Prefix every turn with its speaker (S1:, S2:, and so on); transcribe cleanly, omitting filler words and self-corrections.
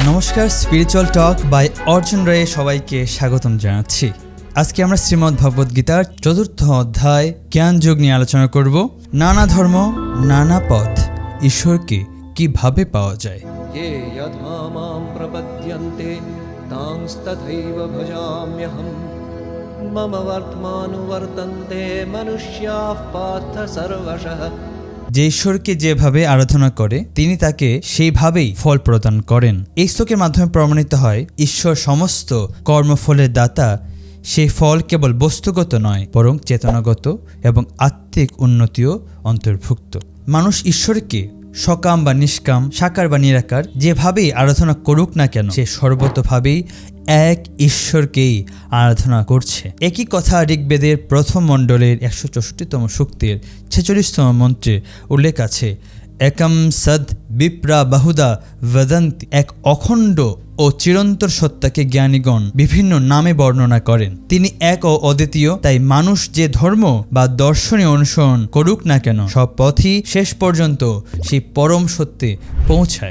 S1: নমস্কার, spiritual talk by Arjun রায়ে সবাইকে স্বাগতম জানাচ্ছি। আজকে আমরা শ্রীমদ্ ভগবদ গীতার ৪র্থ অধ্যায় জ্ঞান যোগ নিয়ে আলোচনা করব। নানা ধর্ম, নানা পথ, ঈশ্বরকে কিভাবে পাওয়া যায়।
S2: ये यथा मां प्रपद्यन्ते तांस्तथैव भजाम्यहम् मम वर्त्मानुवर्तन्ते मनुष्याः पार्थ सर्वशः।
S1: যে ঈশ্বরকে যেভাবে আরাধনা করে তিনি তাকে সেইভাবেই ফল প্রদান করেন। এই শ্লোকের মাধ্যমে প্রমাণিত হয় ঈশ্বর সমস্ত কর্মফলের দাতা। সেই ফল কেবল বস্তুগত নয়, বরং চেতনাগত এবং আত্মিক উন্নতিও অন্তর্ভুক্ত। মানুষ ঈশ্বরকে সকাম বা নিষ্কাম, সাকার বা নিরাকার যেভাবেই আরাধনা করুক না কেন, সে সর্বতভাবেই এক ঈশ্বরকেই আরাধনা করছে। একই কথা ঋগ্বেদের প্রথম মণ্ডলের ১৬৪তম সূক্তের ৪৬তম মন্ত্রে উল্লেখ আছে। একম সদ বিপ্রা বাহুদা বদন্তি। এক অখণ্ড ও চিরন্তর সত্তাকে জ্ঞানীগণ বিভিন্ন নামে বর্ণনা করেন। তিনি এক ও অদ্বিতীয়। তাই মানুষ যে ধর্ম বা দর্শনে অনুসরণ করুক না কেন, সব পথই শেষ পর্যন্ত সেই পরম সত্যে পৌঁছায়।